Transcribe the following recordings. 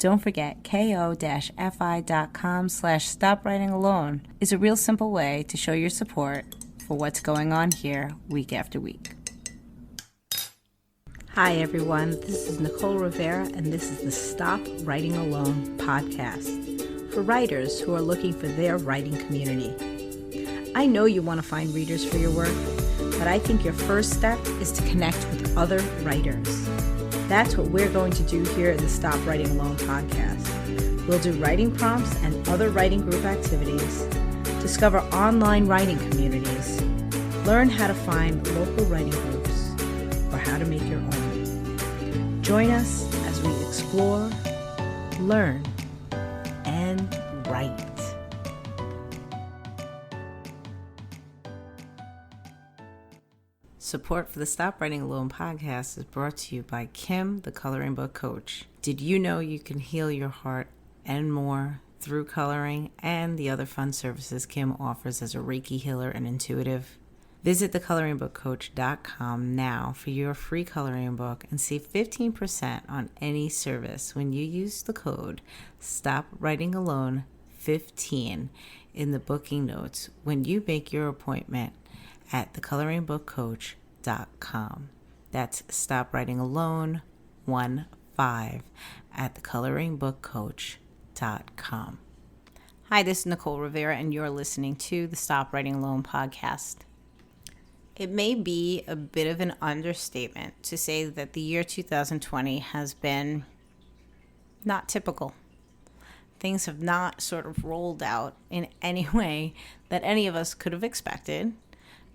Don't forget, ko-fi.com/stopwritingalone is a real simple way to show your support for what's going on here week after week. Hi, everyone. This is Nicole Rivera, and this is the Stop Writing Alone podcast for writers who are looking for their writing community. I know you want to find readers for your work, but I think your first step is to connect with other writers. That's what we're going to do here at the Stop Writing Alone podcast. We'll do writing prompts and other writing group activities, discover online writing communities, learn how to find local writing groups, or how to make your own. Join us as we explore, learn, and write. Support for the Stop Writing Alone podcast is brought to you by Kim, the coloring book coach. Did you know you can heal your heart and more through coloring and the other fun services Kim offers as a Reiki healer and intuitive? Visit thecoloringbookcoach.com now for your free coloring book and save 15% on any service when you use the code STOPWritingAlone15 in the booking notes when you make your appointment at thecoloringbookcoach.com. That's StopWritingAlone15 at thecoloringbookcoach.com. Hi, this is Nicole Rivera, and you're listening to the Stop Writing Alone podcast. It may be a bit of an understatement to say that the year 2020 has been not typical. Things have not sort of rolled out in any way that any of us could have expected,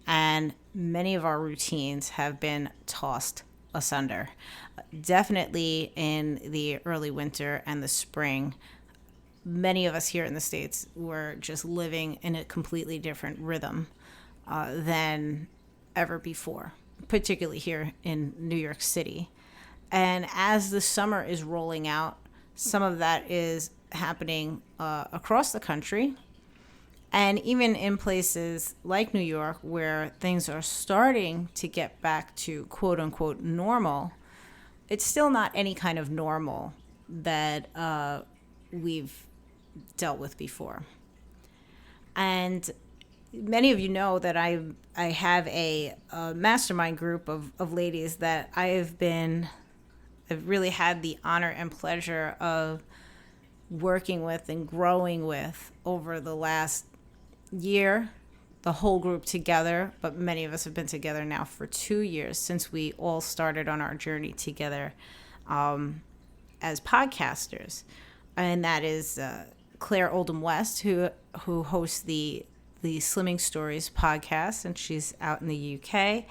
and many of our routines have been tossed asunder. Definitely in the early winter and the spring, many of us here in the States were just living in a completely different rhythm than ever before, particularly here in New York City. And as the summer is rolling out, some of that is happening across the country, and even in places like New York where things are starting to get back to quote unquote normal. It's still not any kind of normal that we've dealt with before. And many of you know that I have a mastermind group of ladies that I've really had the honor and pleasure of working with and growing with over the last year, the whole group together, but many of us have been together now for 2 years since we all started on our journey together as podcasters. And that is Claire Oldham West, who hosts the Slimming Stories podcast, and she's out in the UK.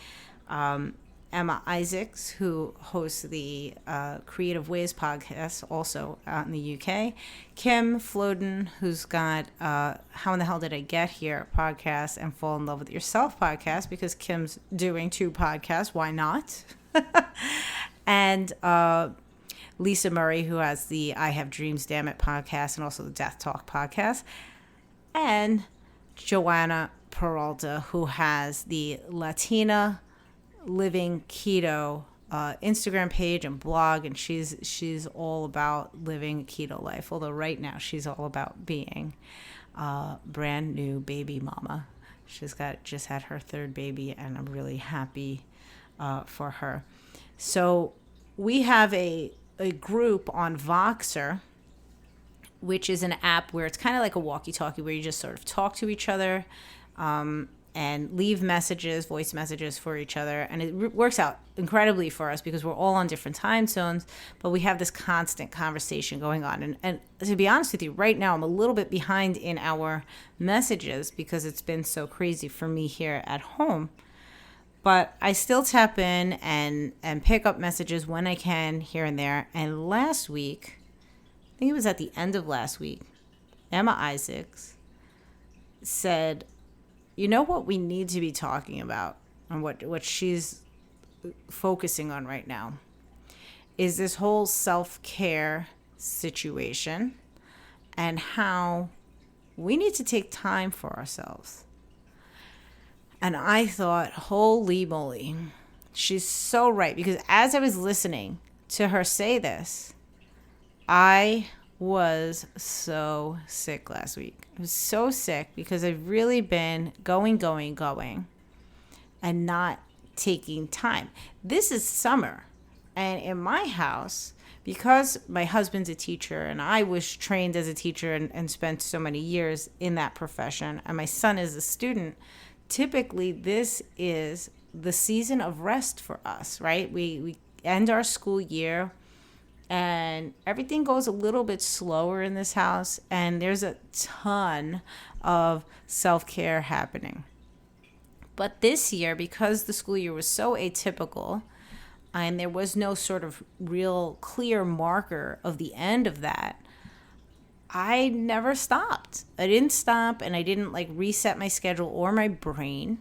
Emma Isaacs, who hosts the Creative Ways podcast, also out in the UK. Kim Floden, who's got How in the Hell Did I Get Here podcast and Fall in Love with Yourself podcast, because Kim's doing 2 podcasts. Why not? And Lisa Murray, who has the I Have Dreams, Damn It podcast and also the Death Talk podcast. And Joanna Peralta, who has the Latina Living Keto Instagram page and blog, and she's all about living a keto life, although right now she's all about being a brand new baby mama. She's just had her 3rd baby, and I'm really happy for her. So we have a group on Voxer, which is an app where it's kind of like a walkie-talkie where you just sort of talk to each other and leave messages, voice messages for each other. And it works out incredibly for us because we're all on different time zones, but we have this constant conversation going on. And to be honest with you, right now I'm a little bit behind in our messages because it's been so crazy for me here at home. But I still tap in and pick up messages when I can here and there. And last week, I think it was at the end of last week, Emma Isaacs said, you know what we need to be talking about and what she's focusing on right now is this whole self-care situation and how we need to take time for ourselves. And I thought, holy moly, she's so right. Because as I was listening to her say this, I was so sick last week. I was so sick because I've really been going, and not taking time. This is summer. And in my house, because my husband's a teacher and I was trained as a teacher and spent so many years in that profession, and my son is a student, typically this is the season of rest for us, right? We end our school year and everything goes a little bit slower in this house, and there's a ton of self-care happening. But this year, because the school year was so atypical and there was no sort of real clear marker of the end of that, I never stopped. I didn't stop, and I didn't like reset my schedule or my brain.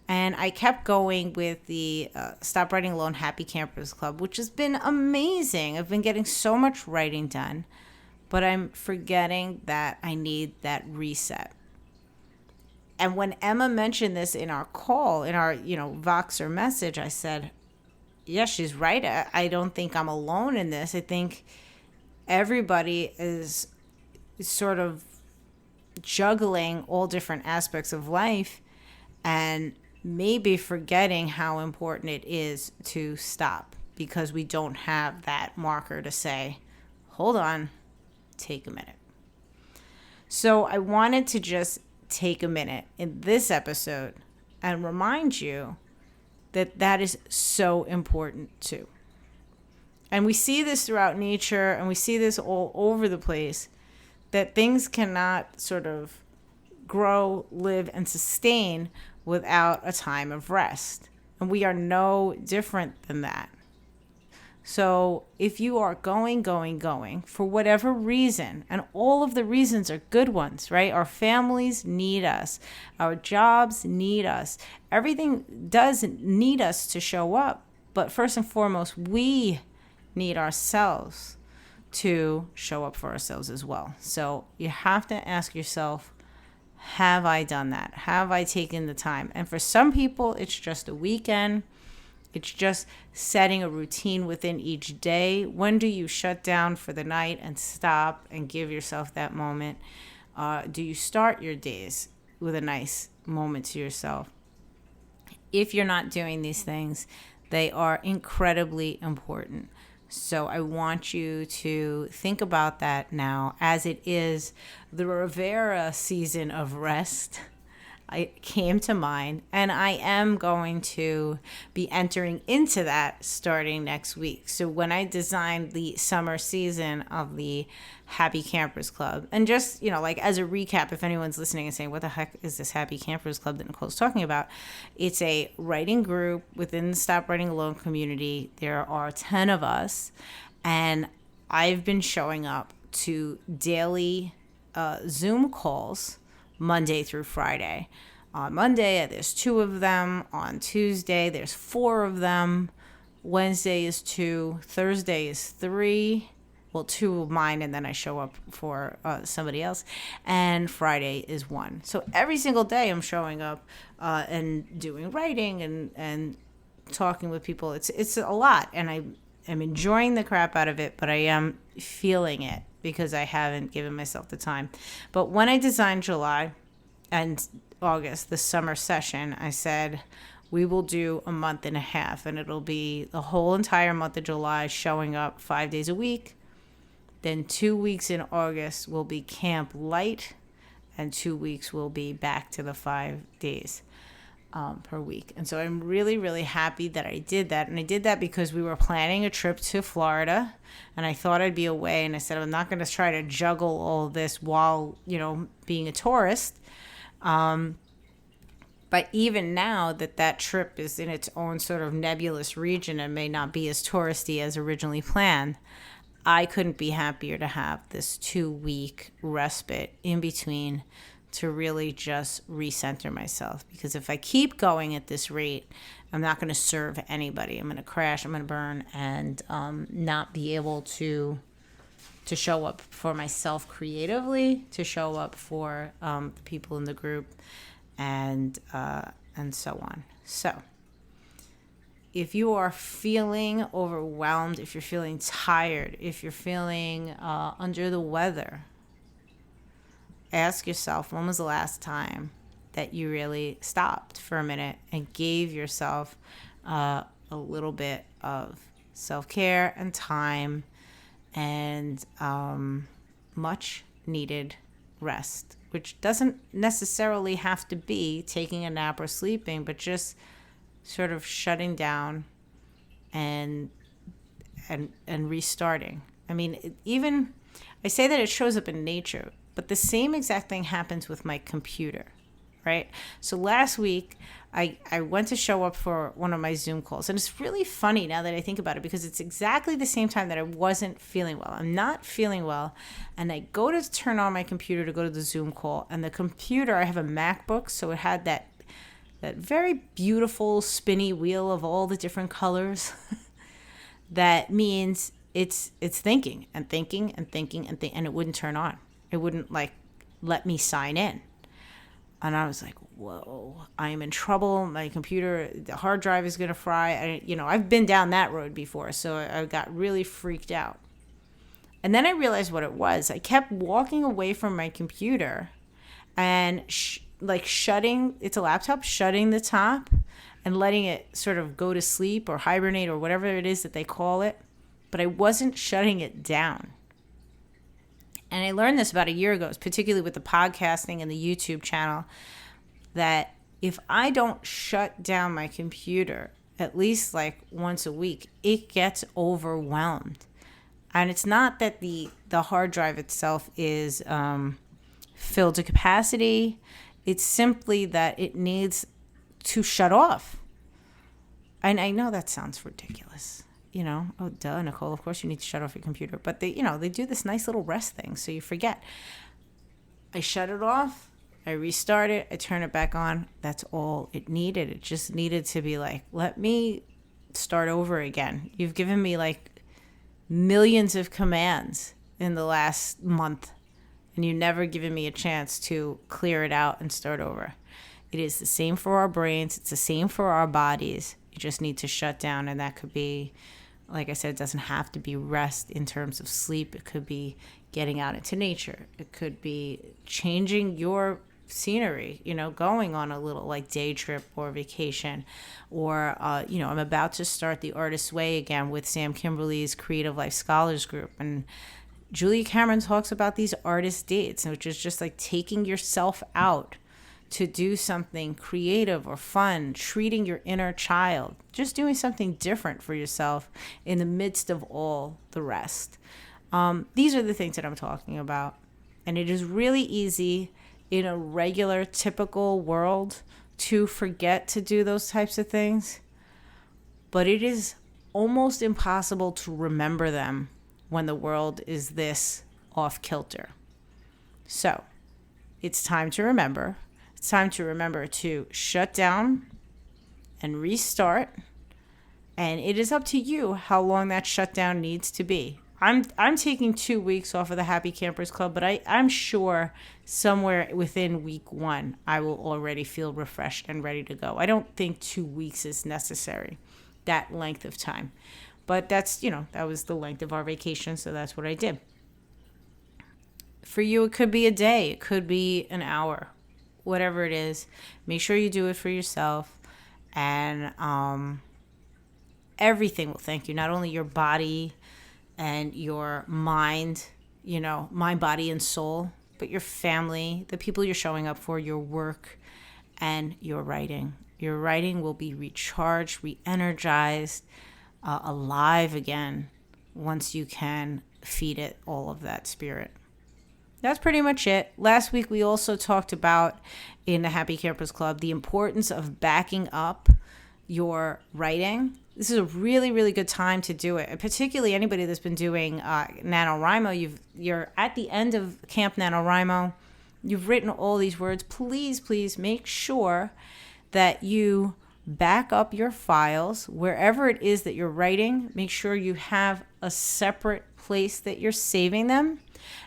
And I kept going with the Stop Writing Alone Happy Campers Club, which has been amazing. I've been getting so much writing done, but I'm forgetting that I need that reset. And when Emma mentioned this in our call, in our, Voxer message, I said, yeah, she's right. I don't think I'm alone in this. I think everybody is sort of juggling all different aspects of life and maybe forgetting how important it is to stop because we don't have that marker to say, hold on, take a minute. So I wanted to just take a minute in this episode and remind you that that is so important too. And we see this throughout nature, and we see this all over the place, that things cannot sort of grow, live, and sustain without a time of rest. And we are no different than that. So if you are going for whatever reason, and all of the reasons are good ones, right? Our families need us. Our jobs need us. Everything does need us to show up. But first and foremost, we need ourselves to show up for ourselves as well. So you have to ask yourself, have I done that? Have I taken the time? And for some people, it's just a weekend. It's just setting a routine within each day. When do you shut down for the night and stop and give yourself that moment? Do you start your days with a nice moment to yourself? If you're not doing these things, they are incredibly important. So I want you to think about that now, as it is the Rivera season of rest. It came to mind, and I am going to be entering into that starting next week. So when I designed the summer season of the Happy Campers Club, and just, like as a recap, if anyone's listening and saying, what the heck is this Happy Campers Club that Nicole's talking about? It's a writing group within the Stop Writing Alone community. There are 10 of us, and I've been showing up to daily Zoom calls Monday through Friday. On Monday, there's 2 of them. On Tuesday, there's 4 of them. Wednesday is 2. Thursday is 3. Well, 2 of mine, and then I show up for somebody else. And Friday is 1. So every single day I'm showing up and doing writing and talking with people. It's a lot, and I'm enjoying the crap out of it, but I am feeling it because I haven't given myself the time. But when I designed July and August, the summer session, I said we will do a month and a half, and it'll be the whole entire month of July showing up 5 days a week. Then 2 weeks in August will be Camp Light, and 2 weeks will be back to the 5 days per week. And so I'm really, really happy that I did that. And I did that because we were planning a trip to Florida, and I thought I'd be away. And I said, I'm not going to try to juggle all this while, being a tourist. But even now that trip is in its own sort of nebulous region and may not be as touristy as originally planned, I couldn't be happier to have this 2-week respite in between to really just recenter myself. Because if I keep going at this rate, I'm not going to serve anybody. I'm going to crash, I'm going to burn, and not be able to show up for myself creatively, to show up for the people in the group, and so on. So if you are feeling overwhelmed, if you're feeling tired, if you're feeling under the weather, ask yourself, when was the last time that you really stopped for a minute and gave yourself a little bit of self-care and time and much needed rest, which doesn't necessarily have to be taking a nap or sleeping, but just sort of shutting down and restarting. I mean, even I say that it shows up in nature, but the same exact thing happens with my computer, right? So last week, I went to show up for one of my Zoom calls. And it's really funny now that I think about it, because it's exactly the same time that I wasn't feeling well. I'm not feeling well. And I go to turn on my computer to go to the Zoom call. And the computer, I have a MacBook, so it had that very beautiful spinny wheel of all the different colors. That means it's thinking and thinking and thinking and it wouldn't turn on. It wouldn't let me sign in. And I was like, whoa, I am in trouble. My computer, the hard drive is going to fry. I've been down that road before, so I got really freaked out. And then I realized what it was. I kept walking away from my computer and shutting, it's a laptop, shutting the top and letting it sort of go to sleep or hibernate or whatever it is that they call it. But I wasn't shutting it down. And I learned this about a year ago, particularly with the podcasting and the YouTube channel, that if I don't shut down my computer at least once a week, it gets overwhelmed. And it's not that the hard drive itself is filled to capacity. It's simply that it needs to shut off. And I know that sounds ridiculous. Oh, duh, Nicole, of course you need to shut off your computer. But they do this nice little rest thing, so you forget. I shut it off, I restart it, I turn it back on. That's all it needed. It just needed to be let me start over again. You've given me millions of commands in the last month, and you've never given me a chance to clear it out and start over. It is the same for our brains. It's the same for our bodies. You just need to shut down, and that could be, like I said, it doesn't have to be rest in terms of sleep. It could be getting out into nature. It could be changing your scenery, going on a little day trip or vacation. Or, I'm about to start the Artist's Way again with Sam Kimberly's Creative Life Scholars Group. And Julia Cameron talks about these artist dates, which is just taking yourself out to do something creative or fun, treating your inner child, just doing something different for yourself in the midst of all the rest. These are the things that I'm talking about. And it is really easy in a regular, typical world to forget to do those types of things. But it is almost impossible to remember them when the world is this off kilter. So it's time to remember. It's time to remember to shut down and restart. And it is up to you how long that shutdown needs to be. I'm taking 2 weeks off of the Happy Campers Club, but I'm sure somewhere within week 1, I will already feel refreshed and ready to go. I don't think 2 weeks is necessary, that length of time. But that's, that was the length of our vacation, so that's what I did. For you, it could be a day. It could be an hour. Whatever it is, make sure you do it for yourself, and everything will thank you. Not only your body and your mind, mind, body, and soul, but your family, the people you're showing up for, your work, and your writing. Your writing will be recharged, re-energized, alive again once you can feed it all of that spirit. That's pretty much it. Last week, we also talked about, in the Happy Campers Club, the importance of backing up your writing. This is a really, really good time to do it. And particularly anybody that's been doing NaNoWriMo, you're at the end of Camp NaNoWriMo. You've written all these words. Please make sure that you back up your files wherever it is that you're writing. Make sure you have a separate place that you're saving them.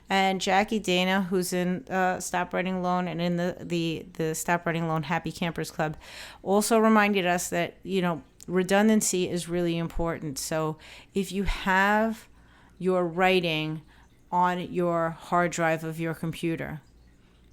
And Jackie Dana, who's in Stop Writing Alone and in the Stop Writing Alone Happy Campers Club, also reminded us that, redundancy is really important. So if you have your writing on your hard drive of your computer,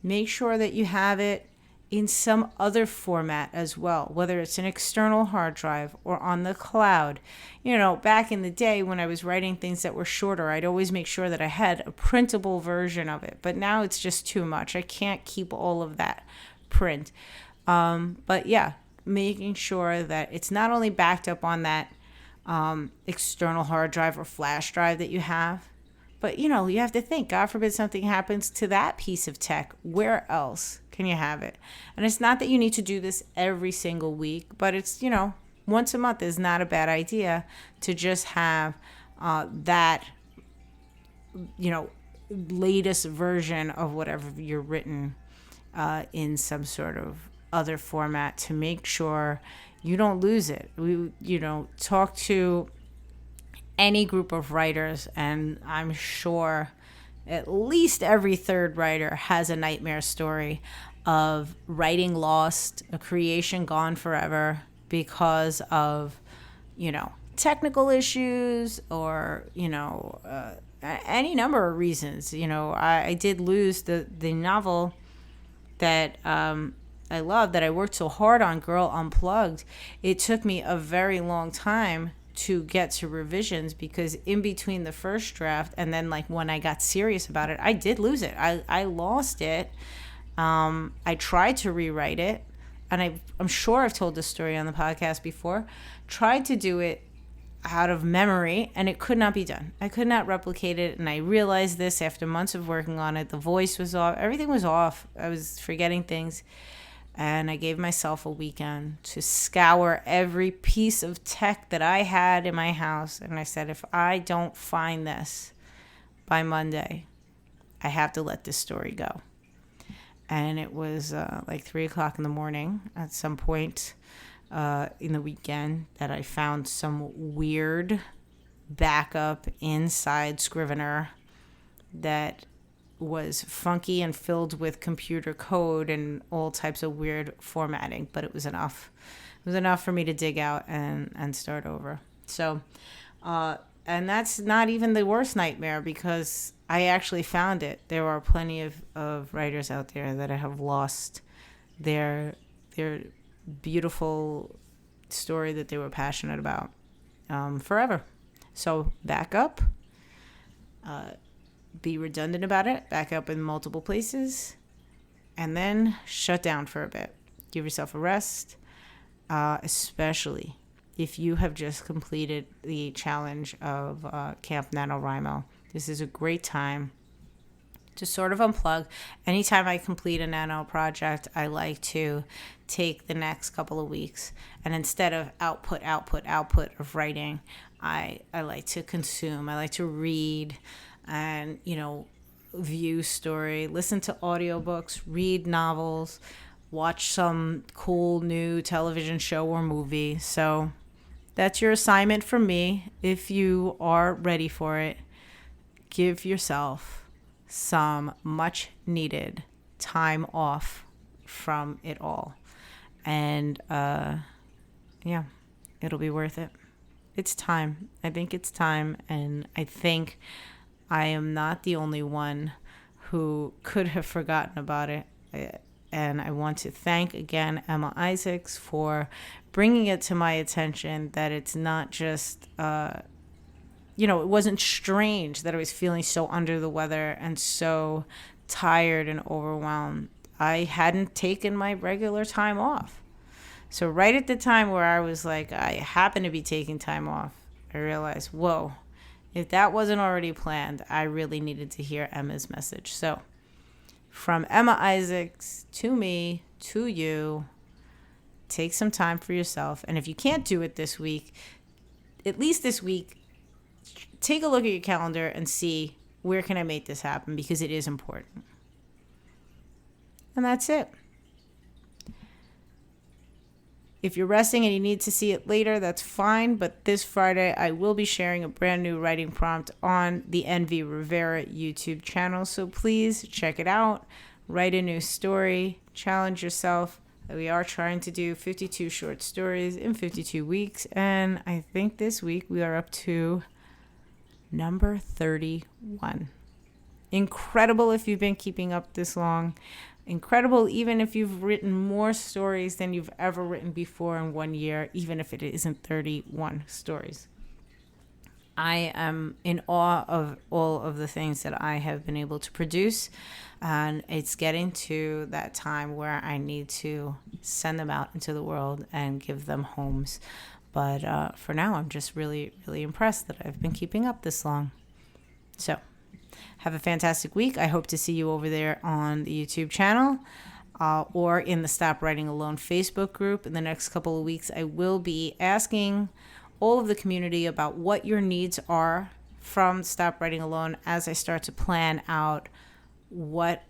make sure that you have it in some other format as well, whether it's an external hard drive or on the cloud. Back in the day when I was writing things that were shorter, I'd always make sure that I had a printable version of it. But now it's just too much. I can't keep all of that print. But yeah, making sure that it's not only backed up on that external hard drive or flash drive that you have, but you have to think, God forbid something happens to that piece of tech, where else can you have it? And it's not that you need to do this every single week, but it's, once a month is not a bad idea to just have that, latest version of whatever you're written in some sort of other format to make sure you don't lose it. Talk to any group of writers, and I'm sure at least every third writer has a nightmare story of writing lost, a creation gone forever because of, technical issues or, any number of reasons. I did lose the novel that I love, that I worked so hard on, Girl Unplugged. It took me a very long time to get to revisions because in between the first draft and then when I got serious about it, I did lose it. I lost it. I tried to rewrite it, and I'm sure I've told this story on the podcast before. Tried to do it out of memory, and it could not be done. I could not replicate it, and I realized this after months of working on it. The voice was off. Everything was off. I was forgetting things. And I gave myself a weekend to scour every piece of tech that I had in my house. And I said, if I don't find this by Monday, I have to let this story go. And it was 3 o'clock in the morning at some point in the weekend that I found some weird backup inside Scrivener that was funky and filled with computer code and all types of weird formatting, but it was enough. It was enough for me to dig out and start over. So, and that's not even the worst nightmare because I actually found it. There are plenty of writers out there that have lost their beautiful story that they were passionate about forever. So back up. Be redundant about it, back up in multiple places, and then shut down for a bit. Give yourself a rest, especially if you have just completed the challenge of Camp NaNoWriMo. This is a great time to sort of unplug. Anytime I complete a nano project, I like to take the next couple of weeks, and instead of output of writing, I like to consume. I like to read and, view story, listen to audiobooks, read novels, watch some cool new television show or movie. So that's your assignment from me. If you are ready for it, give yourself some much needed time off from it all. And it'll be worth it. It's time. I think it's time. And I think I am not the only one who could have forgotten about it. And I want to thank again Emma Isaacs for bringing it to my attention that it's not just, it wasn't strange that I was feeling so under the weather and so tired and overwhelmed. I hadn't taken my regular time off. So right at the time where I was like, I happen to be taking time off, I realized, whoa. If that wasn't already planned, I really needed to hear Emma's message. So from Emma Isaacs to me, to you, take some time for yourself. And if you can't do it this week, at least this week, take a look at your calendar and see where can I make this happen, because it is important. And that's it. If you're resting and you need to see it later, that's fine. But this Friday, I will be sharing a brand new writing prompt on the NV Rivera YouTube channel. So please check it out. Write a new story. Challenge yourself. We are trying to do 52 short stories in 52 weeks, and I think this week we are up to number 31. Incredible if you've been keeping up this long. Incredible even if you've written more stories than you've ever written before in 1 year, even if it isn't 31 stories. I am in awe of all of the things that I have been able to produce, and it's getting to that time where I need to send them out into the world and give them homes. But for now, I'm just really, really impressed that I've been keeping up this long. So, have a fantastic week. I hope to see you over there on the YouTube channel or in the Stop Writing Alone Facebook group. In the next couple of weeks, I will be asking all of the community about what your needs are from Stop Writing Alone as I start to plan out what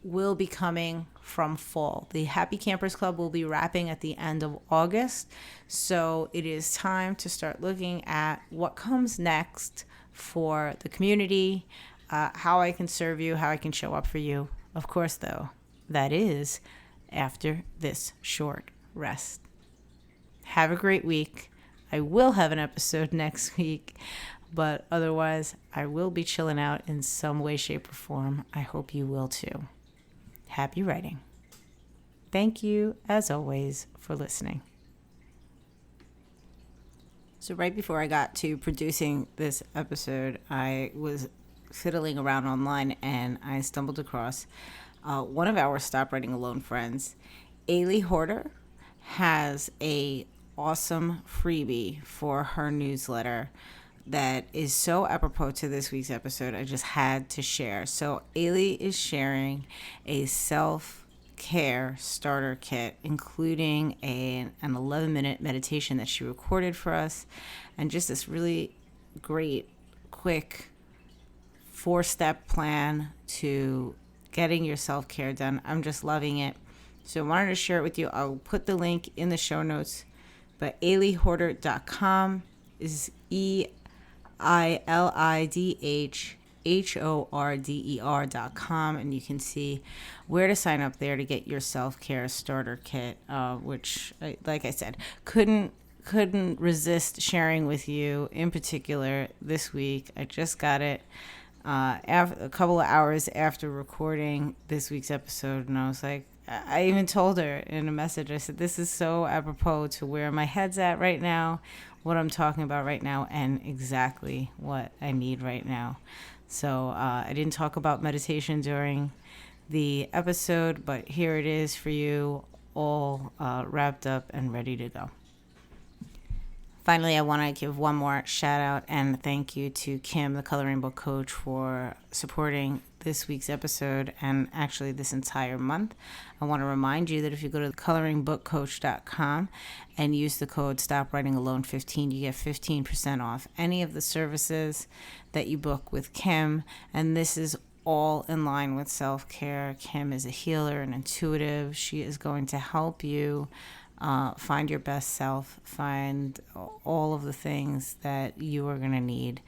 will be coming from fall. The Happy Campers Club will be wrapping at the end of August, so it is time to start looking at what comes next for the community, how I can serve you, how I can show up for you. Of course, though, that is after this short rest. Have a great week. I will have an episode next week, but otherwise, I will be chilling out in some way, shape, or form. I hope you will too. Happy writing. Thank you, as always, for listening. So right before I got to producing this episode, I was fiddling around online and I stumbled across one of our Stop Writing Alone friends. Ailey Horder has a awesome freebie for her newsletter that is so apropos to this week's episode. I just had to share. So Ailey is sharing a self-care starter kit, including an 11-minute meditation that she recorded for us, and just this really great, quick 4-step plan to getting your self-care done. I'm just loving it. So I wanted to share it with you. I'll put the link in the show notes. But aileyhorder.com is EILIDHHORDER.com, and you can see where to sign up there to get your self-care starter kit, which, like I said, couldn't resist sharing with you in particular this week. I just got it a couple of hours after recording this week's episode, and I was like, I even told her in a message, I said, this is so apropos to where my head's at right now, what I'm talking about right now, and exactly what I need right now. So I didn't talk about meditation during the episode, but here it is for you, all wrapped up and ready to go. Finally, I want to give one more shout out and thank you to Kim, the coloring book coach, for supporting this week's episode and actually this entire month. I want to remind you that if you go to coloringbookcoach.com and use the code StopWritingAlone15, you get 15% off any of the services that you book with Kim. And this is all in line with self-care. Kim is a healer and intuitive. She is going to help you find your best self, find all of the things that you are going to need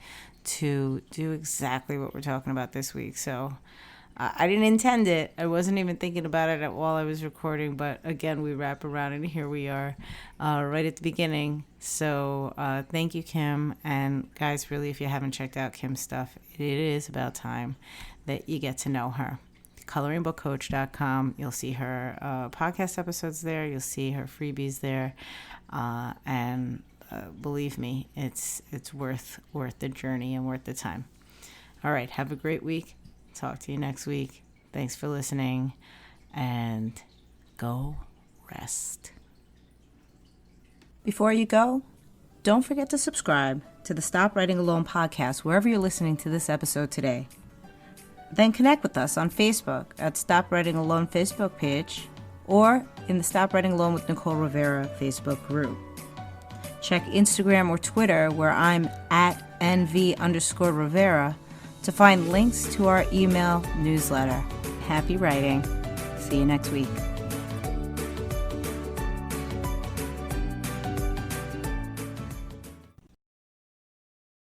to do exactly what we're talking about this week. So I didn't intend it. I wasn't even thinking about it while I was recording, but again, we wrap around and here we are right at the beginning. So thank you, Kim. And guys, really, if you haven't checked out Kim's stuff, it is about time that you get to know her. coloringbookcoach.com. You'll see her podcast episodes there. You'll see her freebies there. And believe me, it's worth the journey and worth the time. All right. Have a great week. Talk to you next week. Thanks for listening, and go rest. Before you go, don't forget to subscribe to the Stop Writing Alone podcast wherever you're listening to this episode today. Then connect with us on Facebook at Stop Writing Alone Facebook page or in the Stop Writing Alone with Nicole Rivera Facebook group. Check Instagram or Twitter where I'm at NV_Rivera to find links to our email newsletter. Happy writing. See you next week.